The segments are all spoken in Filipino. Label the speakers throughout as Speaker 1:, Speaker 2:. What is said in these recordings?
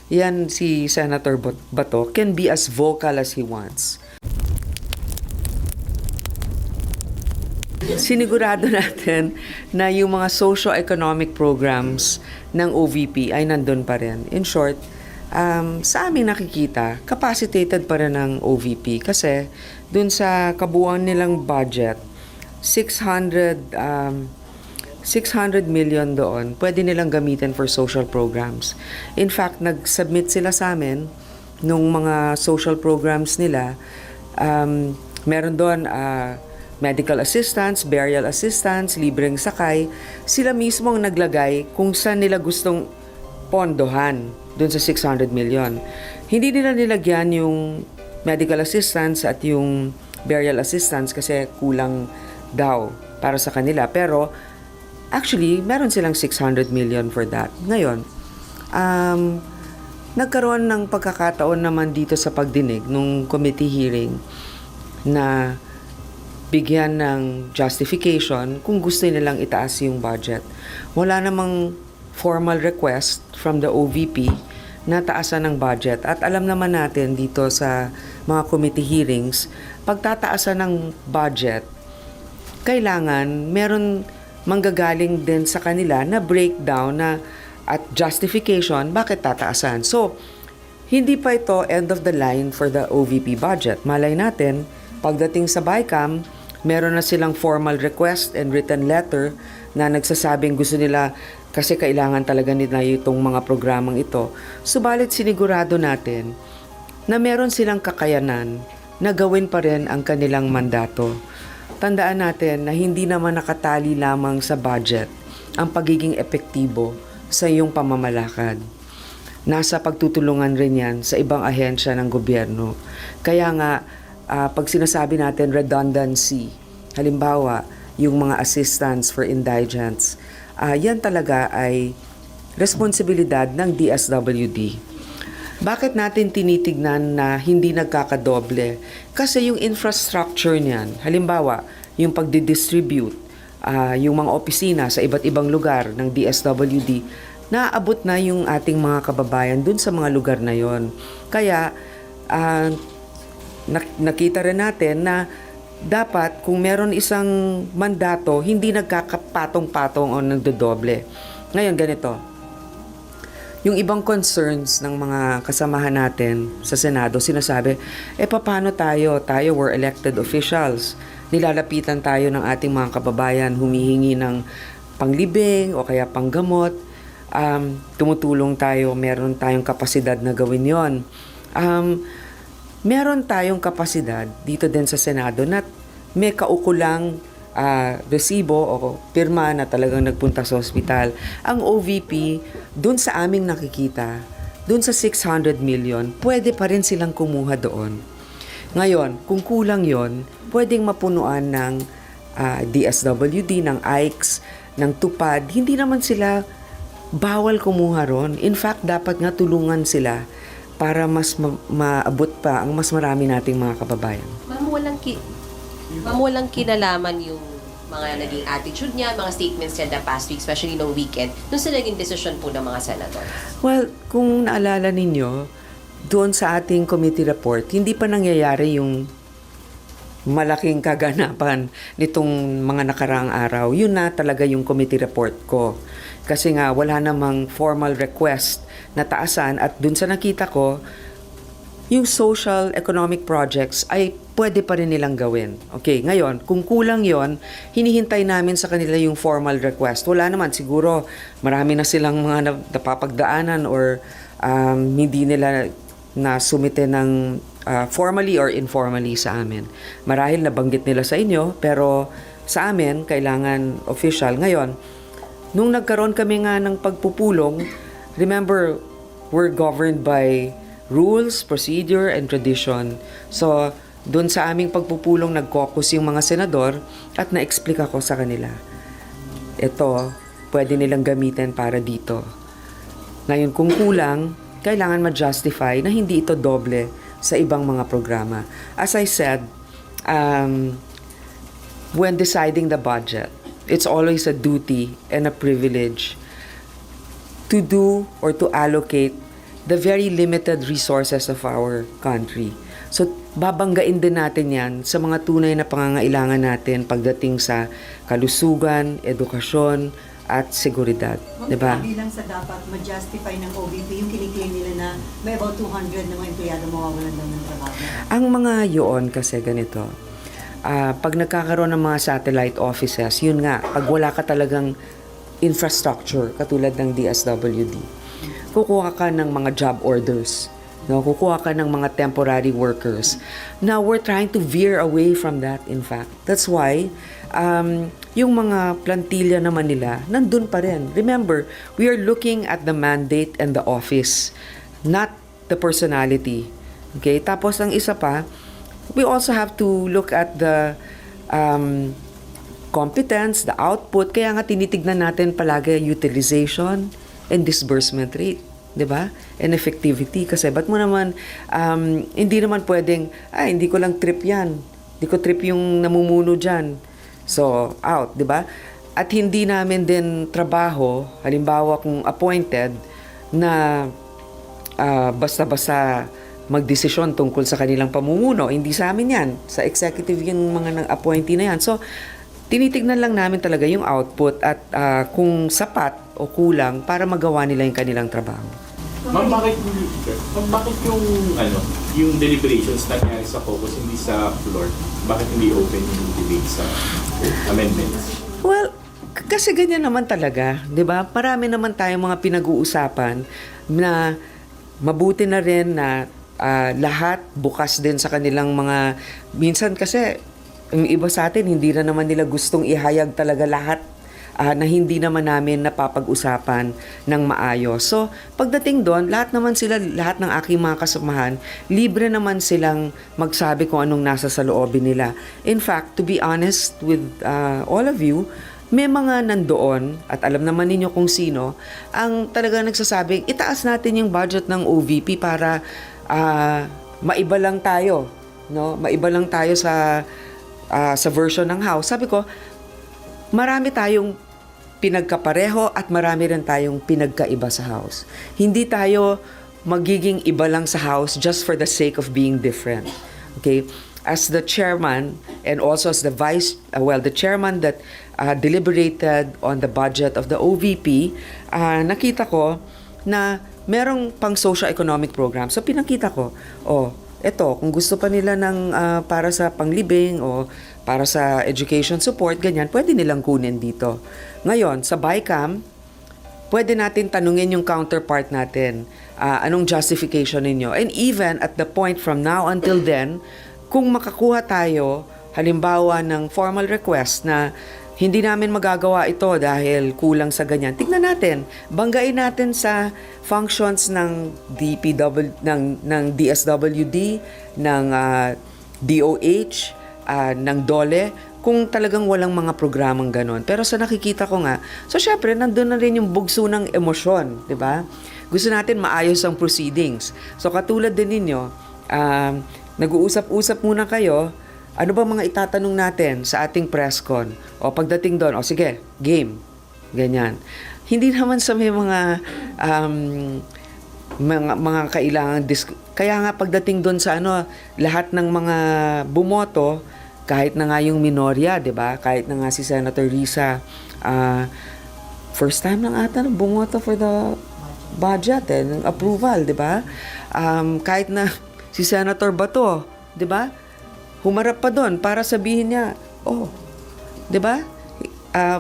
Speaker 1: yan si Senator Bato can be as vocal as he wants. Sinigurado natin na yung mga socio-economic programs ng OVP ay nandun pa rin. In short, sa aming nakikita, capacitated pa rin ng OVP kasi dun sa kabuuan nilang budget, 600 million doon, pwede nilang gamitin for social programs. In fact, nag-submit sila sa amin nung mga social programs nila. Meron doon medical assistance, burial assistance, libreng sakay. Sila mismo ang naglagay kung saan nila gustong pondohan doon sa 600 million. Hindi nila nilagyan yung medical assistance at yung burial assistance kasi kulang daw para sa kanila. Pero actually, meron silang 600 million for that. Ngayon, nagkaroon ng pagkakataon naman dito sa pagdinig nung committee hearing na bigyan ng justification kung gusto nilang itaas yung budget. Wala namang formal request from the OVP na taasan ng budget. At alam naman natin dito sa mga committee hearings, pagtataasan ng budget, kailangan meron manggagaling din sa kanila na breakdown na at justification bakit tataasan. So, hindi pa ito end of the line for the OVP budget. Malay natin, pagdating sa BICAM, meron na silang formal request and written letter na nagsasabing gusto nila kasi kailangan talaga nila itong mga programang ito. Subalit sinigurado natin na meron silang kakayanan na gawin pa rin ang kanilang mandato. Tandaan natin na hindi naman nakatali lamang sa budget ang pagiging epektibo sa iyong pamamalakad. Nasa pagtutulungan rin yan sa ibang ahensya ng gobyerno. Kaya nga, pag sinasabi natin redundancy, halimbawa, yung mga assistance for indigents, yan talaga ay responsibilidad ng DSWD. Bakit natin tinitignan na hindi nagkakadoble? Kasi yung infrastructure niyan, halimbawa, yung pagdidistribute, yung mga opisina sa iba't ibang lugar ng DSWD, naaabot na yung ating mga kababayan dun sa mga lugar na yon. Kaya, nakita rin natin na dapat kung meron isang mandato, hindi nagkakapatong-patong o nagdodoble. Ngayon, ganito. Yung ibang concerns ng mga kasamahan natin sa Senado, sinasabi, paano tayo? Tayo were elected officials. Nilalapitan tayo ng ating mga kababayan, humihingi ng panglibing o kaya panggamot. Tumutulong tayo, meron tayong kapasidad na gawin yon. Meron tayong kapasidad dito din sa Senado na may kaukulang resibo o pirma na talagang nagpunta sa ospital. Ang OVP, dun sa aming nakikita, dun sa 600 million, pwede pa rin silang kumuha doon. Ngayon, kung kulang yon, pwedeng mapunuan ng DSWD, ng AICS, ng TUPAD. Hindi naman sila bawal kumuha ron. In fact, dapat nga tulungan sila para mas maabot pa ang mas marami nating mga kababayan.
Speaker 2: Ma'am, walang kinalaman yung mga naging attitude niya, mga statements niya the past week, especially no weekend, dun sa naging desisyon po ng mga senador?
Speaker 1: Well, kung naalala ninyo, doon sa ating committee report, hindi pa nangyayari yung malaking kaganapan nitong mga nakaraang araw. Yun na talaga yung committee report ko. Kasi nga, wala namang formal request na taasan at dun sa nakita ko, yung social economic projects ay pwede pa rin nilang gawin. Okay, ngayon, kung kulang yon, hinihintay namin sa kanila yung formal request. Wala naman, siguro marami na silang mga napapagdaanan or hindi nila na sumite ng formally or informally sa amin. Marahil nabanggit nila sa inyo, pero sa amin, kailangan official. Ngayon, nung nagkaroon kami nga ng pagpupulong, remember, we're governed by rules, procedure, and tradition. So, doon sa aming pagpupulong, nag-caucus yung mga senador at na-explica ko sa kanila. Ito, pwede nilang gamitin para dito. Ngayon, kung kulang, kailangan ma-justify na hindi ito doble sa ibang mga programa. As I said, when deciding the budget, it's always a duty and a privilege to do or to allocate the very limited resources of our country. So, babanggain din natin yan sa mga tunay na pangangailangan natin pagdating sa kalusugan, edukasyon, at seguridad. Diba?
Speaker 3: Bilang sa dapat ma-justify ng OVP, yung kiniklaim nila na may about 200 na mga empleyado mawawalan daw ng trabaho.
Speaker 1: Ang mga yun kasi ganito, pag nagkakaroon ng mga satellite offices, yun nga, pag wala ka talagang infrastructure, katulad ng DSWD, kukuha ka ng mga job orders, no? Kukuha ka ng mga temporary workers. Now, we're trying to veer away from that, in fact. That's why, yung mga plantilla naman nila, nandun pa rin. Remember, we are looking at the mandate and the office, not the personality. Okay? Tapos, ang isa pa, we also have to look at the competence, the output. Kaya nga tinitignan natin palagi utilization and disbursement rate. 'Di ba? And effectivity. Kasi ba't mo naman, hindi naman pwedeng, hindi ko lang trip yan. Hindi ko trip yung namumuno dyan. So, out, 'di ba? At hindi namin din trabaho, halimbawa kung appointed, na basta-basta magdesisyon tungkol sa kanilang pamumuno. Hindi sa amin yan. Sa executive yung mga appointee na yan. So, tinitignan lang namin talaga yung output at kung sapat o kulang para magawa nila yung kanilang trabaho.
Speaker 4: Ma'am, bakit yung deliberations nangyari sa caucus, hindi sa floor? Bakit hindi open yung debate sa amendments?
Speaker 1: Well, kasi ganyan naman talaga, 'di ba? Marami naman tayong mga pinag-uusapan na mabuti na rin na lahat bukas din sa kanilang mga, minsan kasi yung iba sa atin hindi na naman nila gustong ihayag talaga lahat na hindi naman namin napapag-usapan ng maayos. So, pagdating doon, lahat ng aking mga kasamahan, libre naman silang magsabi kung anong nasa sa loobin nila. In fact, to be honest with all of you, may mga nandoon, at alam naman ninyo kung sino, ang talaga nagsasabing, itaas natin yung budget ng OVP para maiba lang tayo. No? Maiba lang tayo sa version ng House. Sabi ko, marami tayong pinagkapareho at marami rin tayong pinagkaiba sa House. Hindi tayo magiging iba lang sa House just for the sake of being different. Okay? As the chairman and also as the the chairman that deliberated on the budget of the OVP, nakita ko na merong pang socio-economic program. So pinakita ko, eto, kung gusto pa nila ng para sa panglibing o para sa education support, ganyan, pwede nilang kunin dito. Ngayon, sa BICAM, pwede natin tanungin yung counterpart natin, anong justification ninyo. And even at the point from now until then, kung makakuha tayo, halimbawa ng formal request na hindi namin magagawa ito dahil kulang sa ganyan, tignan natin, banggain natin sa functions ng ng DSWD, ng DOH, ng DOLE, kung talagang walang mga programang ganon. Pero sa nakikita ko nga, so syempre, nandun na rin yung bugso ng emosyon, di ba? Gusto natin maayos ang proceedings. So katulad din ninyo, nag-uusap-usap muna kayo, ano ba mga itatanong natin sa ating press con? O pagdating doon, sige, game. Ganyan. Hindi naman sa may mga kailangan kaya nga pagdating doon sa lahat ng mga bumoto, kahit na nga yung minorya, 'di ba? Kahit na nga si Senator Risa, first time lang ata na bumoto for the budget ng approval, 'di ba? Kahit na si Senator Bato, 'di ba? Humarap pa doon para sabihin niya, 'di ba?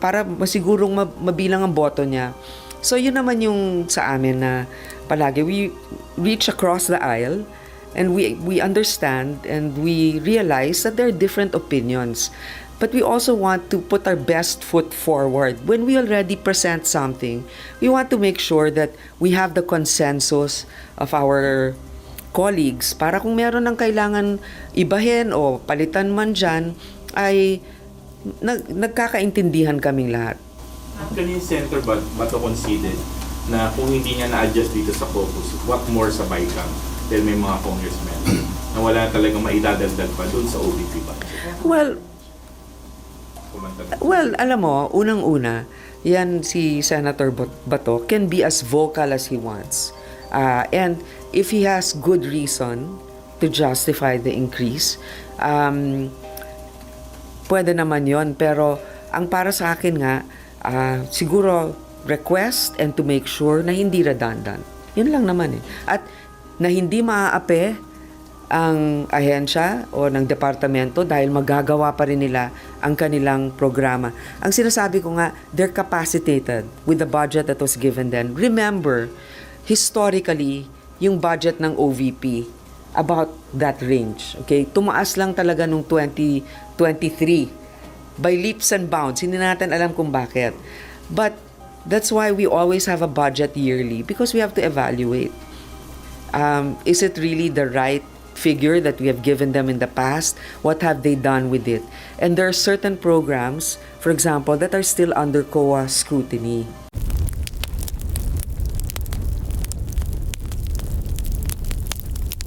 Speaker 1: Para masigurong mabilang ang boto niya. So yun naman yung sa amin na palagi we reach across the aisle and we understand and we realize that there are different opinions. But we also want to put our best foot forward. When we already present something, we want to make sure that we have the consensus of our colleagues para kung meron ng kailangan ibahin o palitan man dyan, ay nagkakaintindihan kaming lahat.
Speaker 4: Actually, Senator Bato conceded na kung hindi niya na-adjust dito sa caucus, what more sa BICAM? Dahil may mga congressmen na wala talagang maidadagdag pa doon sa OVP ba?
Speaker 1: Well, alam mo, unang-una, yan si Senator Bato can be as vocal as he wants. And if he has good reason to justify the increase, pwede naman yon. Pero ang para sa akin nga, siguro request and to make sure na hindi redundant. Yun lang naman eh. At na hindi maaape ang ahensya o ng departamento dahil magagawa pa rin nila ang kanilang programa. Ang sinasabi ko nga, they're capacitated with the budget that was given then. Remember, historically, yung budget ng OVP, about that range. Okay? Tumaas lang talaga nung 2023 by leaps and bounds. Hindi natin alam kung bakit. But that's why we always have a budget yearly because we have to evaluate. Is it really the right figure that we have given them in the past? What have they done with it? And there are certain programs, for example, that are still under COA scrutiny.